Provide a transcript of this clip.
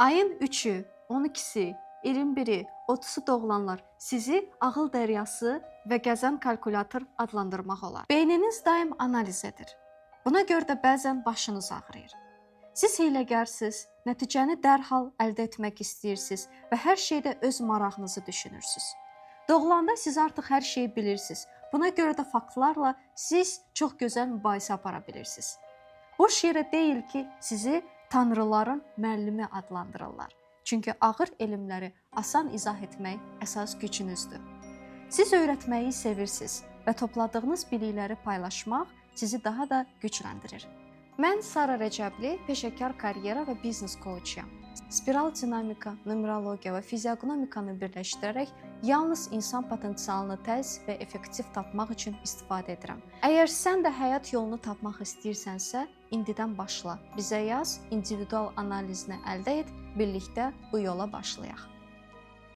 Ayın 3-ü, 12-si, 21-i, 30-u doğulanlar sizi ağıl dəryası və gəzən kalkulator adlandırmaq olar. Beyniniz daim analiz edir. Buna görə də bəzən başınız ağrıyır. Siz hiyləgərsiniz, nəticəni dərhal əldə etmək istəyirsiniz və hər şeydə öz marağınızı düşünürsünüz. Doğulanda siz artıq hər şeyi bilirsiniz. Buna görə də faktlarla siz çox gözəl mübahisə apara bilirsiniz. Boş yerə deyil ki, sizi tanrıların müəllimi adlandırırlar. Çünki ağır elmləri asan izah etmək əsas gücünüzdür. Siz öyrətməyi sevirsiniz və topladığınız bilikləri paylaşmaq sizi daha da gücləndirir. Mən Sara Rəcəbli, peşəkar karyera və biznes coachuyam. Spiral dinamika, numerologiya və fiziognomikanı birləşdirərək yalnız insan potensialını tez və effektiv tapmaq üçün istifadə edirəm. Əgər sən də həyat yolunu tapmaq istəyirsənsə, indidən başla. Bizə yaz, individual analizini əldə et, birlikdə bu yola başlayaq.